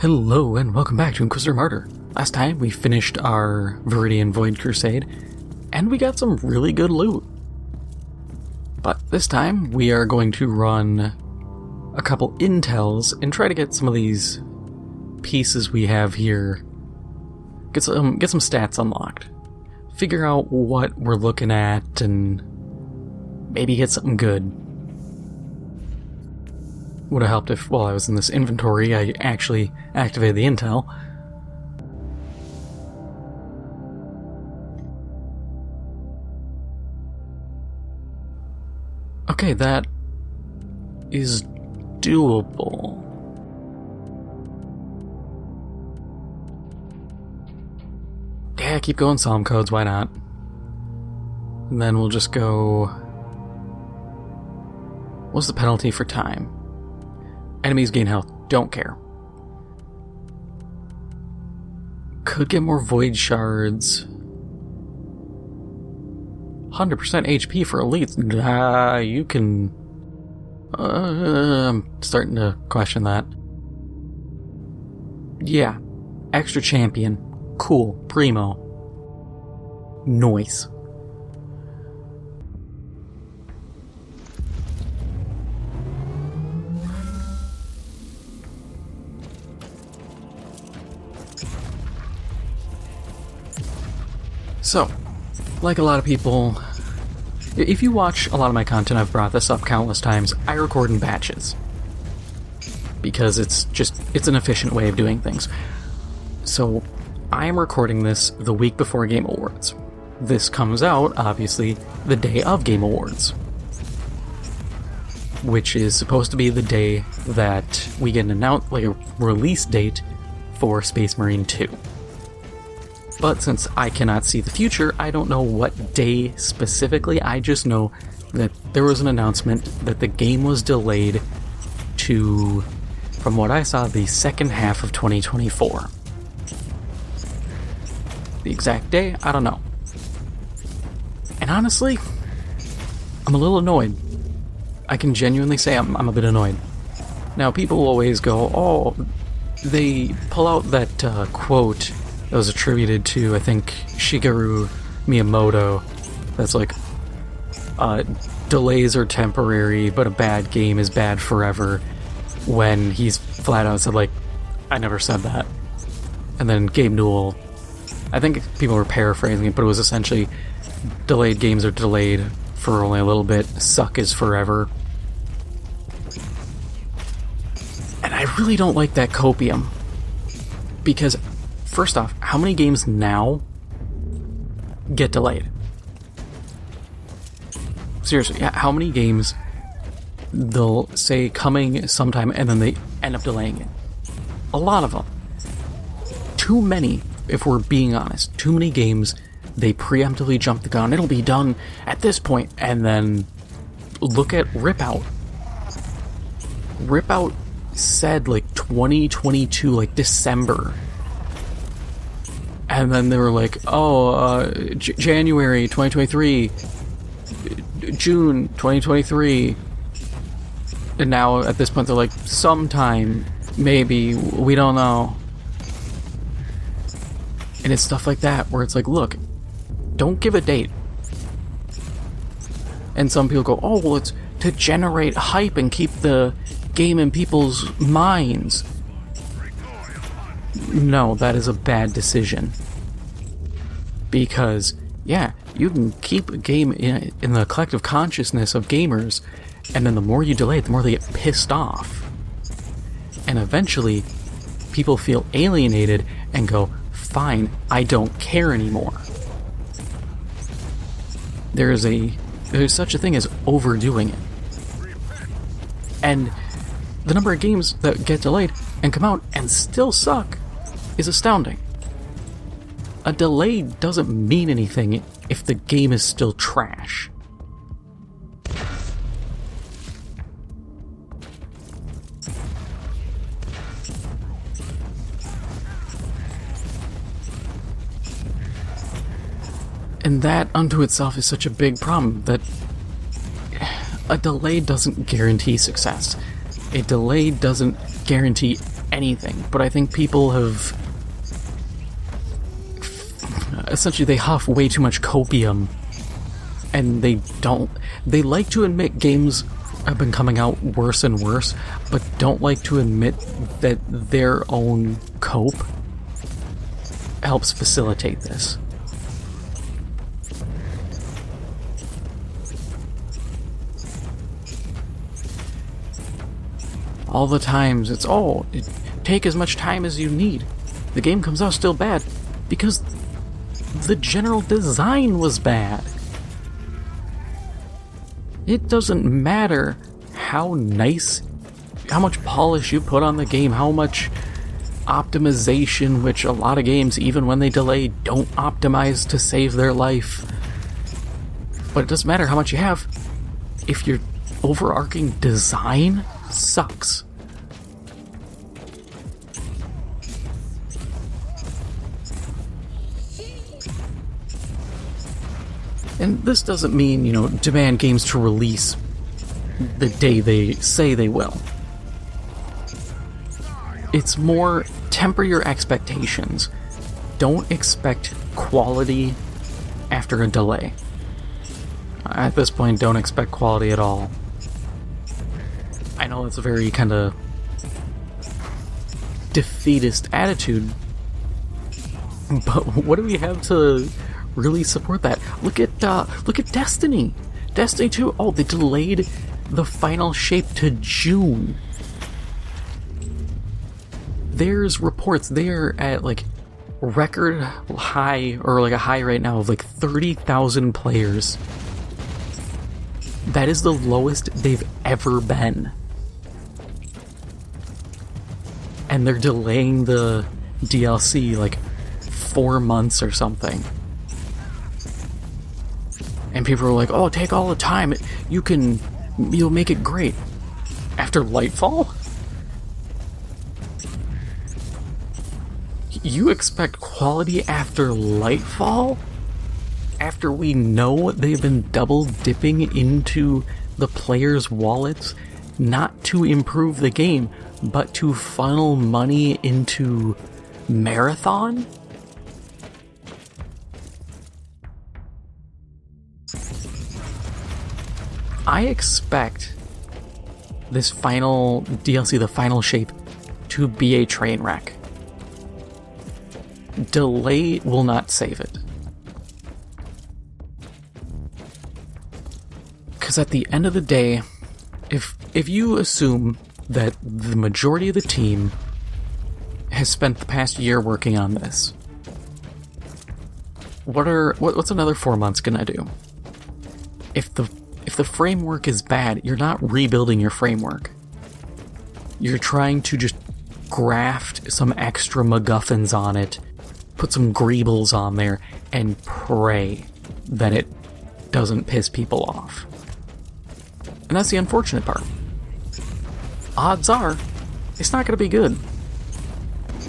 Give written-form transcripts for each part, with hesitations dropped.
Hello and welcome back to Inquisitor Martyr. Last time we finished our Viridian Void Crusade, and we got some really good loot. But this time we are going to run a couple intels and try to get some of these pieces we have here. Get some stats unlocked. Figure out what we're looking at and maybe get something good. Would have helped if, while I was in this inventory, I actually activated the intel. Okay, that is doable. Yeah, keep going Psalm codes, why not? And then we'll just go... What's the penalty for time? Enemies gain health. Don't care. Could get more void shards. 100% HP for elites. You can... I'm starting to question that. Yeah. Extra champion. Cool. Primo. Nice. So, like a lot of people, if you watch a lot of my content, I've brought this up countless times, I record in batches. Because it's an efficient way of doing things. So, I am recording this the week before Game Awards. This comes out, obviously, the day of Game Awards. Which is supposed to be the day that we get a release date for Space Marine 2. But since I cannot see the future, I don't know what day specifically. I just know that there was an announcement that the game was delayed to, from what I saw, the second half of 2024. The exact day, I don't know. And honestly, I'm a little annoyed. I can genuinely say I'm a bit annoyed. Now, people always go, oh, they pull out that quote that was attributed to, I think, Shigeru Miyamoto. That's like, delays are temporary, but a bad game is bad forever. When he's flat out said, like, I never said that. And then Gabe Newell, I think people were paraphrasing it, but it was essentially, delayed games are delayed for only a little bit, suck is forever. And I really don't like that copium. Because, first off, how many games now get delayed? Seriously, yeah, how many games they'll say coming sometime and then they end up delaying it? A lot of them. Too many, if we're being honest. Too many games, they preemptively jump the gun. It'll be done at this point, and then look at Rip Out. Rip Out said like 2022, like December. And then they were like, January 2023, June 2023. And now at this point they're like, sometime, maybe, we don't know. And it's stuff like that where it's like, look, don't give a date. And some people go, oh, well, it's to generate hype and keep the game in people's minds. No, that is a bad decision. Because, yeah, you can keep a game in the collective consciousness of gamers, and then the more you delay it, the more they get pissed off. And eventually, people feel alienated and go, fine, I don't care anymore. There's such a thing as overdoing it. And the number of games that get delayed and come out and still suck is astounding. A delay doesn't mean anything if the game is still trash. And that unto itself is such a big problem that a delay doesn't guarantee success. A delay doesn't guarantee anything, but I think people have... Essentially, they huff way too much copium, and they like to admit games have been coming out worse and worse, but don't like to admit that their own cope helps facilitate this. All the times it's, take as much time as you need. The game comes out still bad because the general design was bad. It doesn't matter how nice, how much polish you put on the game, how much optimization, which a lot of games, even when they delay, don't optimize to save their life. But it doesn't matter how much you have if your overarching design sucks. And this doesn't mean, demand games to release the day they say they will. It's more, temper your expectations. Don't expect quality after a delay. At this point, don't expect quality at all. I know it's a very kind of defeatist attitude, but what do we have to really support that? Look at Destiny. Destiny 2, they delayed the final shape to June. There's reports they're at record high, or a high right now of 30,000 players. That is the lowest they've ever been. And they're delaying the DLC 4 months or something. And people are like, take all the time. You'll make it great. After Lightfall? You expect quality after Lightfall? After we know they've been double dipping into the players' wallets, not to improve the game, but to funnel money into Marathon? I expect this final DLC, the final shape, to be a train wreck. Delay will not save it. Because at the end of the day, if you assume that the majority of the team has spent the past year working on this, what's another 4 months gonna do? If the framework is bad, you're not rebuilding your framework. You're trying to just graft some extra MacGuffins on it, put some greebles on there, and pray that it doesn't piss people off. And that's the unfortunate part. Odds are, it's not going to be good.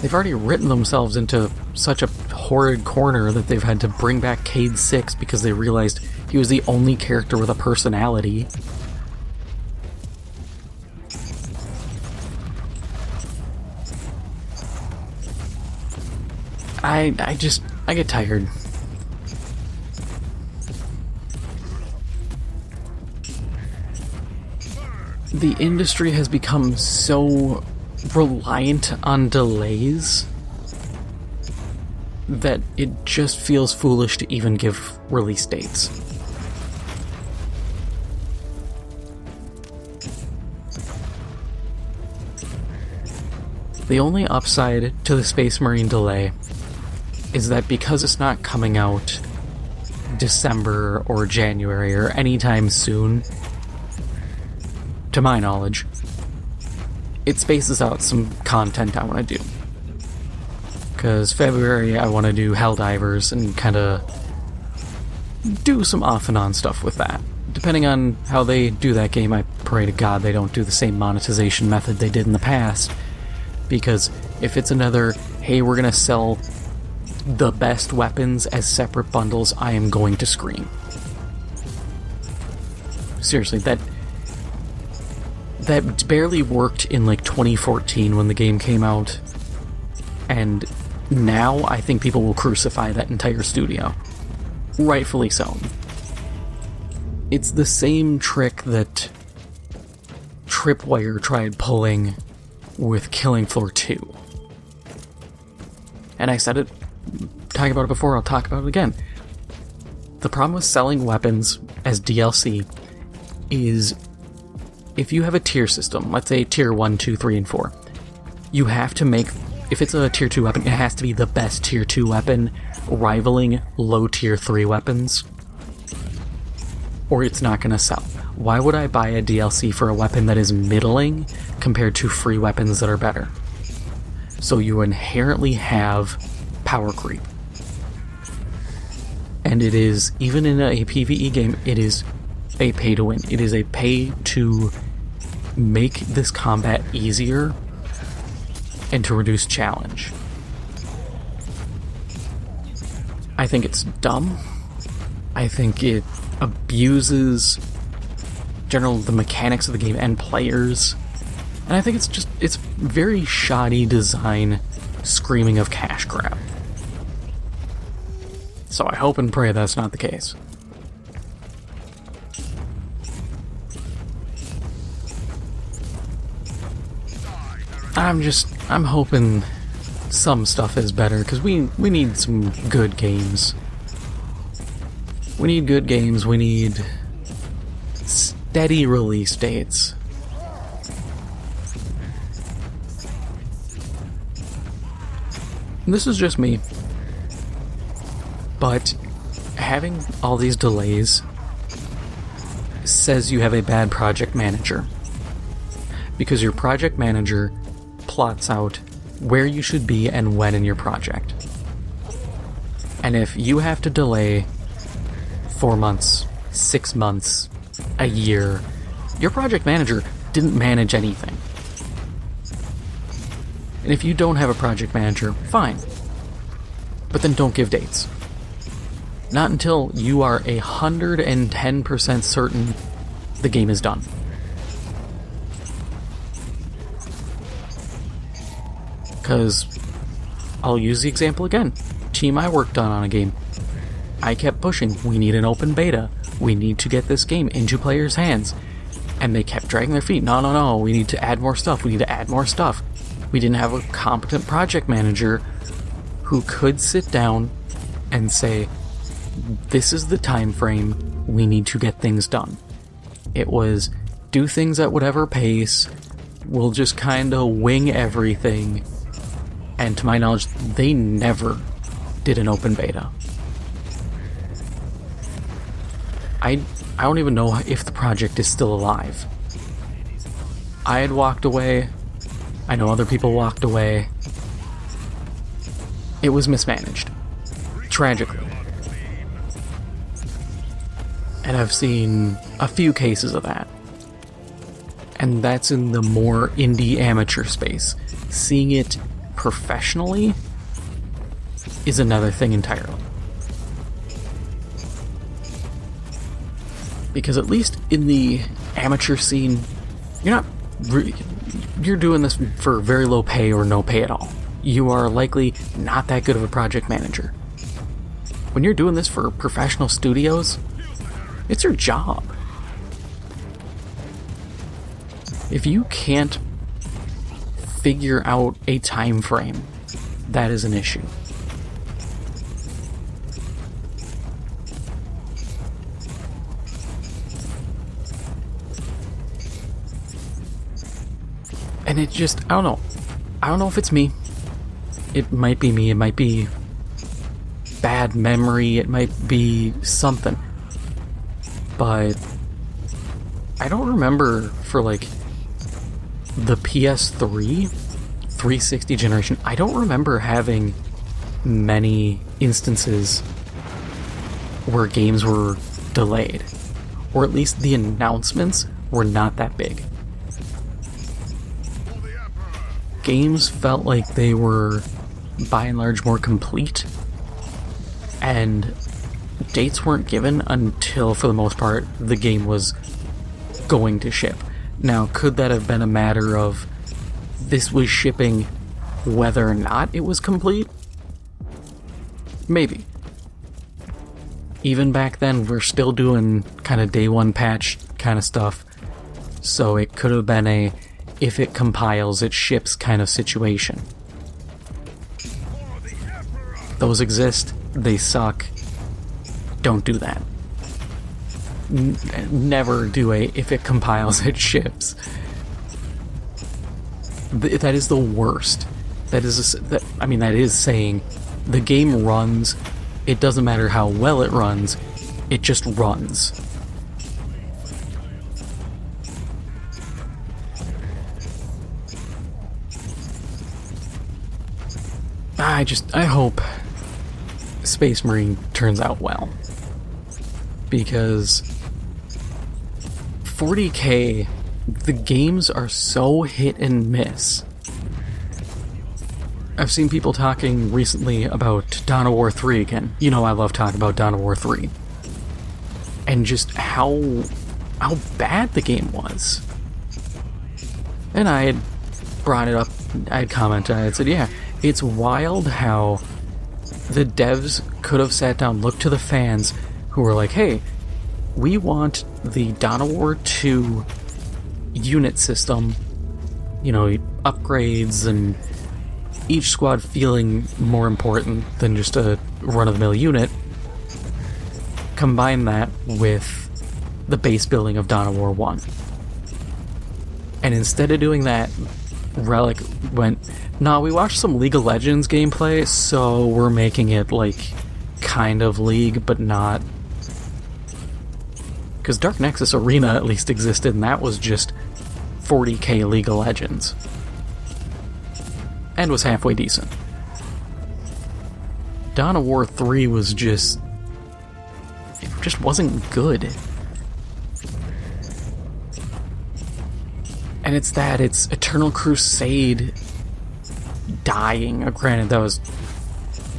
They've already written themselves into such a horrid corner that they've had to bring back Cade 6 because they realized he was the only character with a personality. I get tired. The industry has become so reliant on delays that it just feels foolish to even give release dates. The only upside to the Space Marine delay is that because it's not coming out December or January or anytime soon, to my knowledge, it spaces out some content I want to do. Because February I want to do Helldivers and kind of do some off and on stuff with that. Depending on how they do that game, I pray to God they don't do the same monetization method they did in the past. Because if it's another, hey, we're going to sell the best weapons as separate bundles, I am going to scream. Seriously, that barely worked in like 2014 when the game came out, and now I think people will crucify that entire studio. Rightfully so. It's the same trick that Tripwire tried pulling with Killing Floor 2. And I said it, talking about it before, I'll talk about it again. The problem with selling weapons as DLC is if you have a tier system, let's say tier 1, 2, 3, and 4, you have to make, if it's a tier 2 weapon, it has to be the best tier 2 weapon, rivaling low tier 3 weapons, or it's not going to sell. Why would I buy a DLC for a weapon that is middling compared to free weapons that are better? So you inherently have power creep. And it is, even in a PvE game, it is a pay to win. It is a pay to make this combat easier and to reduce challenge. I think it's dumb. I think it abuses the mechanics of the game and players. And I think it's very shoddy design screaming of cash grab. So I hope and pray that's not the case. I'm hoping some stuff is better, because we need some good games. We need good games, we need steady release dates. And this is just me. But having all these delays says you have a bad project manager. Because your project manager plots out where you should be and when in your project. And if you have to delay 4 months, 6 months, a year, your project manager didn't manage anything. And if you don't have a project manager, fine. But then don't give dates. Not until you are 110% certain the game is done. Because, I'll use the example again. Team I worked on a game. I kept pushing, we need an open beta. We need to get this game into players' hands. And they kept dragging their feet. No, we need to add more stuff. We need to add more stuff. We didn't have a competent project manager who could sit down and say, this is the time frame, we need to get things done. It was, do things at whatever pace, we'll just kind of wing everything. And to my knowledge, they never did an open beta. I don't even know if the project is still alive. I had walked away. I know other people walked away. It was mismanaged. Tragically. And I've seen a few cases of that. And that's in the more indie amateur space. Seeing it professionally is another thing entirely. Because at least in the amateur scene, you're doing this for very low pay or no pay at all. You are likely not that good of a project manager. When you're doing this for professional studios, it's your job. If you can't figure out a time frame, that is an issue. And it just, I don't know. I don't know if it's me. It might be me. It might be bad memory. It might be something. But I don't remember for like the PS3 360 generation, I don't remember having many instances where games were delayed, or at least the announcements were not that big. Games felt like they were by and large more complete, and dates weren't given until, for the most part, the game was going to ship. Now, could that have been a matter of this was shipping whether or not it was complete? Maybe. Even back then, we're still doing kind of day one patch kind of stuff, so it could have been a if it compiles, it ships kind of situation. Those exist, they suck. Don't do that. Never do a if it compiles, it ships. That is the worst. That is saying the game runs. It doesn't matter how well it runs, it just runs. I hope Space Marine turns out well. Because 40K, the games are so hit and miss. I've seen people talking recently about Dawn of War 3 again. You know I love talking about Dawn of War 3. And just how bad the game was. And I had brought it up, I had commented, I had said, yeah, it's wild how the devs could have sat down, looked to the fans who were like, hey, we want the Dawn of War 2 unit system, upgrades and each squad feeling more important than just a run-of-the-mill unit. Combine that with the base building of Dawn of War 1. And instead of doing that, Relic went, nah, we watched some League of Legends gameplay, so we're making it kind of League, but not. Because Dark Nexus Arena at least existed, and that was just 40K League of Legends. And was halfway decent. Dawn of War 3 was it just wasn't good. And it's Eternal Crusade dying. Granted, that was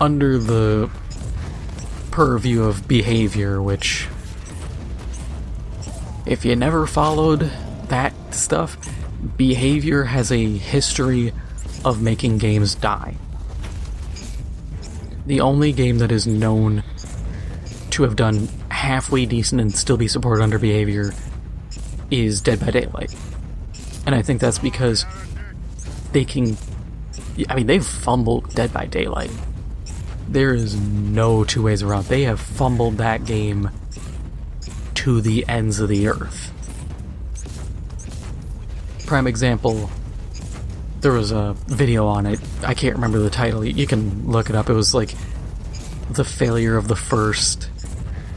under the purview of behavior, which, if you never followed that stuff, behavior has a history of making games die. The only game that is known to have done halfway decent and still be supported under behavior is Dead by Daylight. And I think that's because they've fumbled Dead by Daylight. There is no two ways around. They have fumbled that game to the ends of the earth. Prime example, there was a video on it. I can't remember the title. You can look it up. It was the failure of the first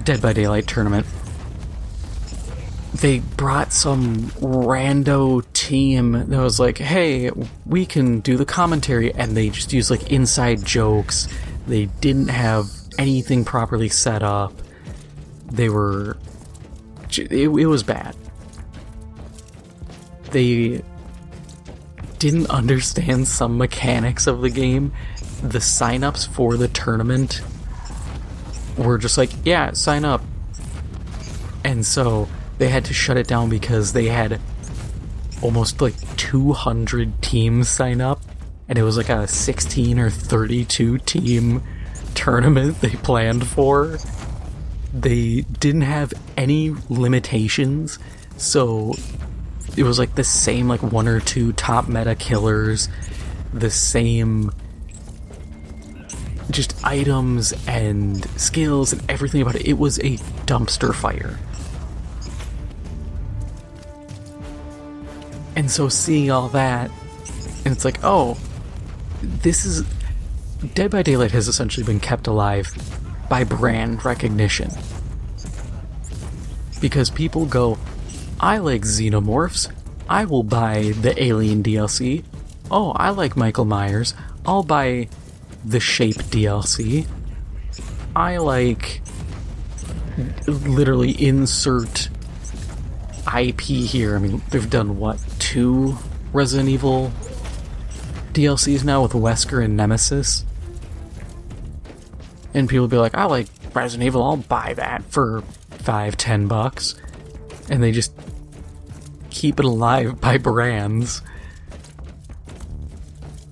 Dead by Daylight tournament. They brought some rando team that was like, hey, we can do the commentary, and they just used inside jokes. They didn't have anything properly set up. It was bad. They didn't understand some mechanics of the game. The sign-ups for the tournament were just yeah, sign up. And so they had to shut it down because they had almost 200 teams sign up, and it was a 16 or 32 team tournament they planned for. They didn't have any limitations, so it was the same one or two top meta killers, the same just items and skills and everything about it. It was a dumpster fire. And so seeing all that, and it's oh, this is... Dead by Daylight has essentially been kept alive by brand recognition. Because people go, I like Xenomorphs, I will buy the Alien DLC. Oh, I like Michael Myers, I'll buy the Shape DLC. I like... literally insert IP here. They've done, 2 Resident Evil DLCs now with Wesker and Nemesis? And people be like, I like Resident Evil, I'll buy that for $5-10. And they just keep it alive by brands.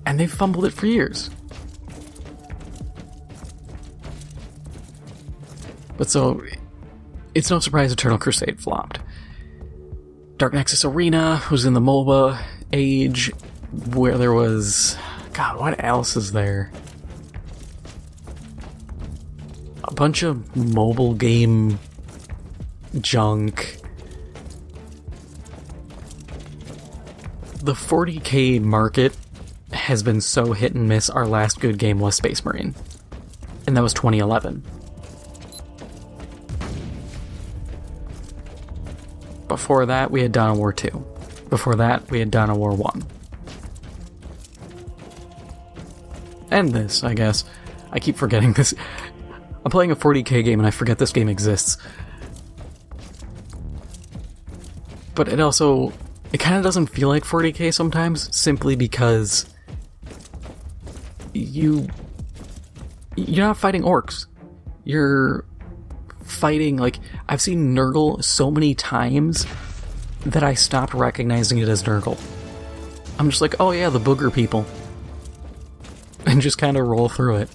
And they've fumbled it for years. But so, it's no surprise Eternal Crusade flopped. Dark Nexus Arena was in the MOBA age, where there was... God, what else is there? A bunch of mobile game junk. The 40K market has been so hit and miss. Our last good game was Space Marine, and that was 2011. Before that, we had Dawn of War 2. Before that, we had Dawn of War 1. And this, I guess. I keep forgetting this. I'm playing a 40K game and I forget this game exists. But it also... It kind of doesn't feel like 40K sometimes, simply because... You're not fighting orcs. You're fighting, like... I've seen Nurgle so many times that I stopped recognizing it as Nurgle. I'm just like, oh yeah, the booger people. And just kind of roll through it.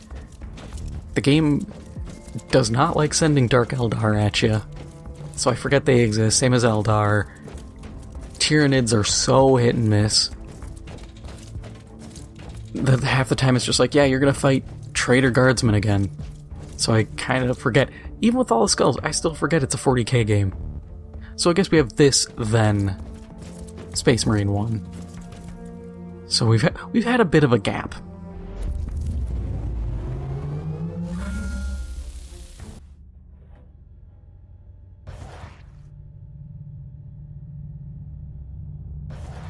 The game does not like sending Dark Eldar at you, so I forget they exist, same as Eldar. Tyranids are so hit and miss that half the time it's just like, yeah, you're gonna fight Traitor Guardsmen again. So I kind of forget. Even with all the skulls, I still forget it's a 40K game. So I guess we have this, then Space Marine 1. So we've had a bit of a gap.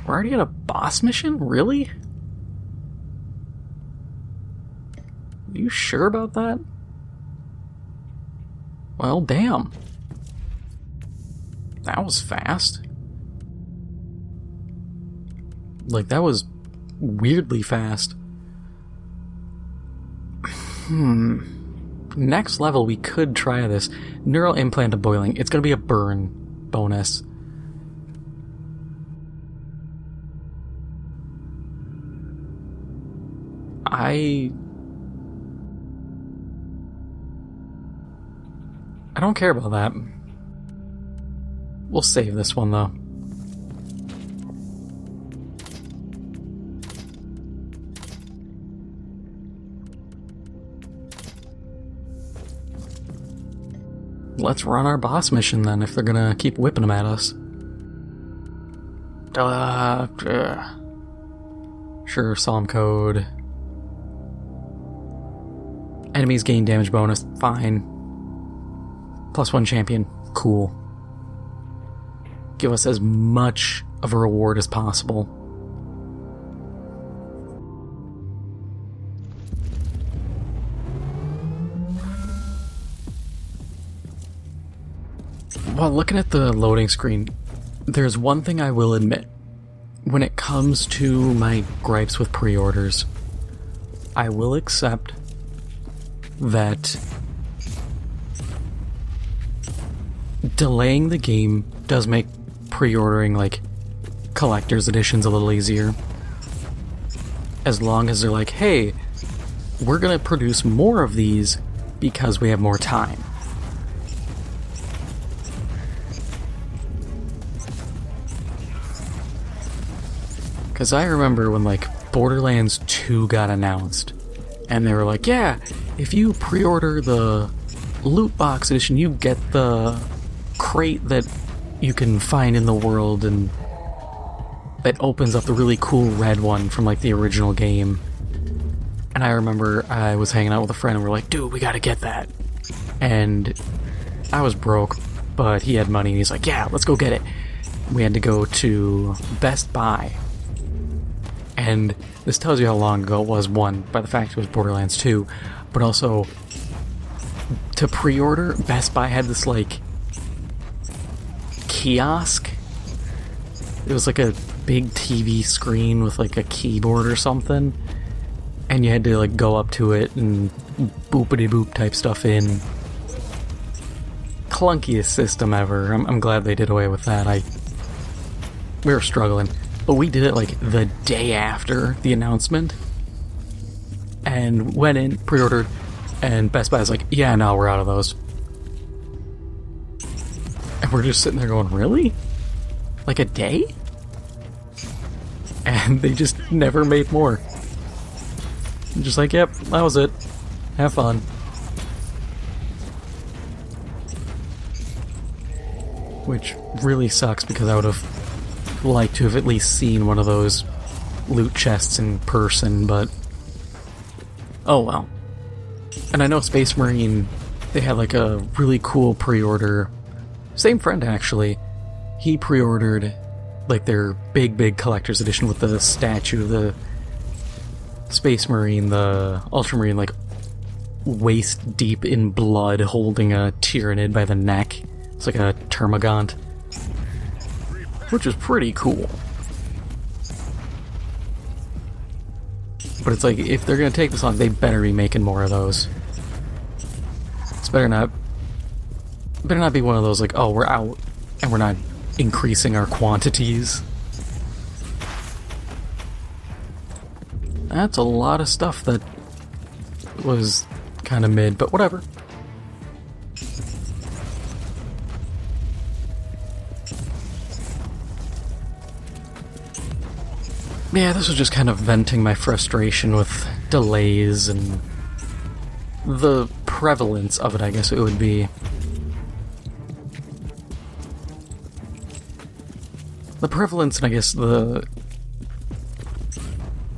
We're already at a boss mission? Really? Are you sure about that? Well, damn. That was fast. Like, that was weirdly fast. Next level, we could try this. Neural implant of boiling. It's gonna be a burn bonus. I don't care about that. We'll save this one, though. Let's run our boss mission, then, if they're gonna keep whipping them at us. Sure, Psalm code. Enemies gain damage bonus, fine. +1 champion, cool. Give us as much of a reward as possible. While looking at the loading screen, there's one thing I will admit. When it comes to my gripes with pre-orders, I will accept that delaying the game does make pre-ordering, like, collector's editions a little easier. As long as they're like, hey, we're gonna produce more of these because we have more time. Because I remember when, like, Borderlands 2 got announced, and they were like, yeah, if you pre-order the loot box edition, you get the crate that you can find in the world, and that opens up the really cool red one from, like, the original game. And I remember I was hanging out with a friend, and we're like, dude, we gotta get that. And I was broke, but he had money, and he's like, yeah, let's go get it. We had to go to Best Buy. And this tells you how long ago it was, one, by the fact it was Borderlands 2, but also, to pre-order, Best Buy had this, like, kiosk. It was like a big TV screen with, like, a keyboard or something, and you had to, like, go up to it and boopity-boop type stuff in. Clunkiest system ever. I'm glad they did away with that. We were struggling. But we did it like the day after the announcement. And went in, pre-ordered, and Best Buy's like, yeah, no, we're out of those. And we're just sitting there going, really? Like a day? And they just never made more. I'm just like, yep, that was it. Have fun. Which really sucks because I would have liked to have at least seen one of those loot chests in person, but oh well. And I know Space Marine, they had like a really cool pre-order. Same friend actually. He pre-ordered like their big collector's edition with the statue of the Space Marine, the Ultramarine, like waist deep in blood holding a Tyranid by the neck. It's like a Termagant, which is pretty cool. But it's like, if they're gonna take this on, they better be making more of those. It's better not be one of those like, oh, we're out and we're not increasing our quantities. That's a lot of stuff that was kind of mid, but whatever. Yeah, this was just kind of venting my frustration with delays and the prevalence of it, I guess it would be. The prevalence and I guess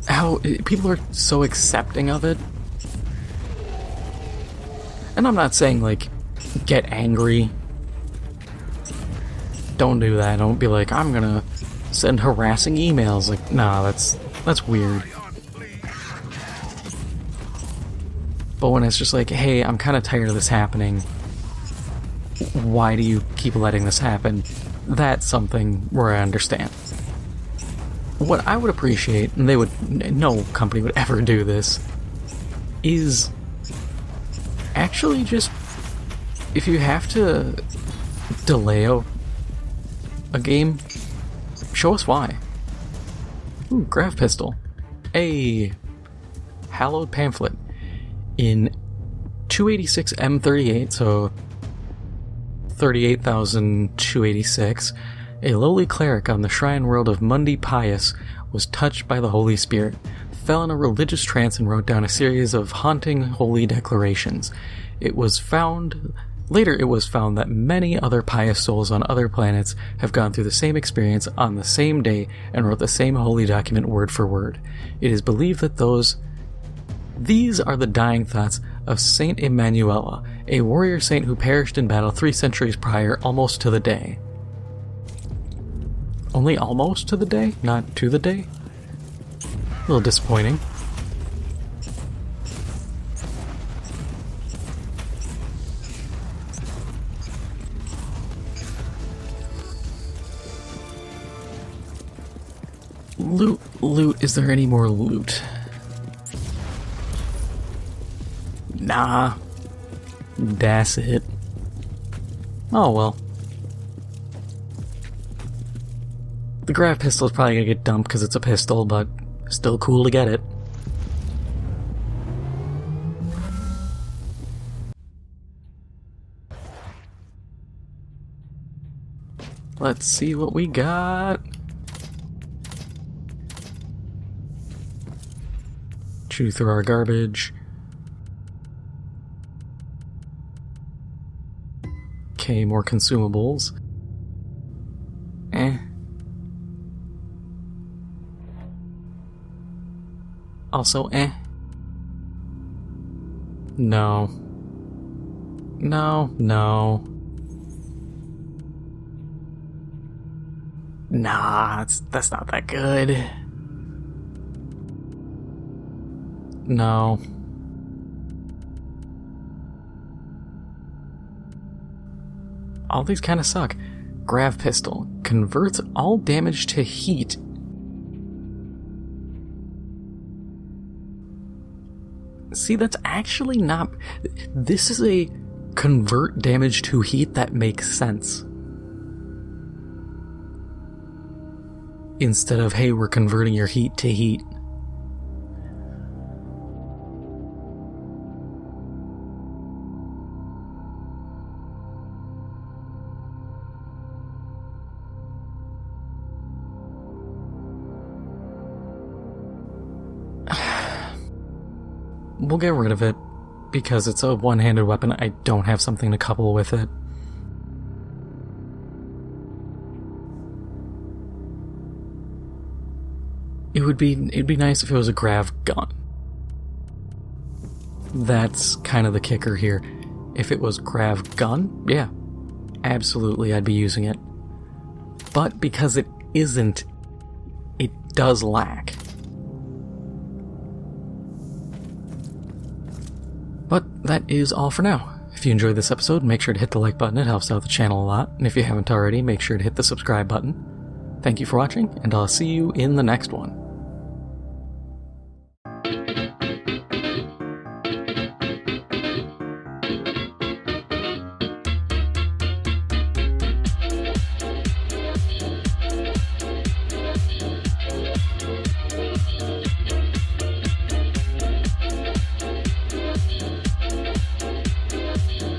how people are so accepting of it. And I'm not saying, like, get angry. Don't do that. Don't be like, I'm gonna send harassing emails. Like, nah, that's weird. But when it's just like, hey, I'm kind of tired of this happening. Why do you keep letting this happen? That's something where I understand. What I would appreciate, and no company would ever do this, is actually just, if you have to delay a game, show us why. Ooh, Grav Pistol. A hallowed pamphlet in 286 M38, so 38,286. A lowly cleric on the shrine world of Mundi Pius was touched by the Holy Spirit, fell in a religious trance and wrote down a series of haunting holy declarations. Later it was found that many other pious souls on other planets have gone through the same experience on the same day and wrote the same holy document word for word. It is believed that these are the dying thoughts of Saint Emmanuela, a warrior saint who perished in battle 3 centuries prior, almost to the day. Only almost to the day? Not to the day? A little disappointing. Loot. Is there any more loot? Nah. That's it. Oh well. The Grav Pistol is probably gonna get dumped because it's a pistol, but still cool to get it. Let's see what we got. Chew through our garbage. Okay, more consumables. Also, No. Nah, that's not that good. No. All these kind of suck. Grav Pistol. Converts all damage to heat. See, that's actually not... This is a convert damage to heat that makes sense. instead of, hey, we're converting your heat to heat. We'll get rid of it, because it's a one-handed weapon. I don't have something to couple with it. It'd be nice if it was a grav gun. That's kind of the kicker here. If it was grav gun, yeah, absolutely I'd be using it. But because it isn't, it does lack. But that is all for now. If you enjoyed this episode, make sure to hit the like button, it helps out the channel a lot. And if you haven't already, make sure to hit the subscribe button. Thank you for watching, and I'll see you in the next one.